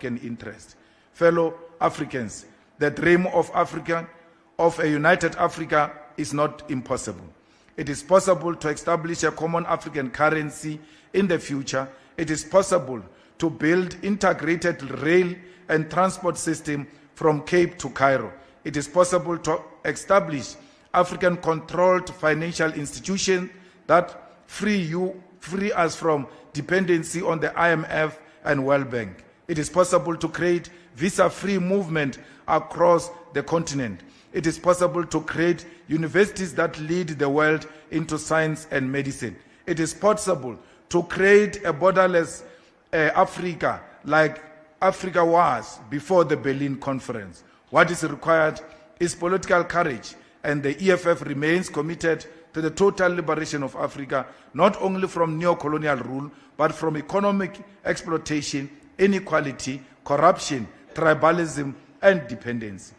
African interest. Fellow Africans, the dream of a united Africa is not impossible. It is possible to establish a common African currency in the future. It is possible to build integrated rail and transport system from Cape to Cairo. It is possible to establish African-controlled financial institutions that free us from dependency on the IMF and World Bank. It is possible to create visa-free movement across the continent. It is possible to create universities that lead the world into science and medicine. It is possible to create a borderless Africa like Africa was before the Berlin Conference. What is required is political courage, and the EFF remains committed to the total liberation of Africa, not only from neo-colonial rule, but from economic exploitation, inequality, corruption, tribalism, and dependency.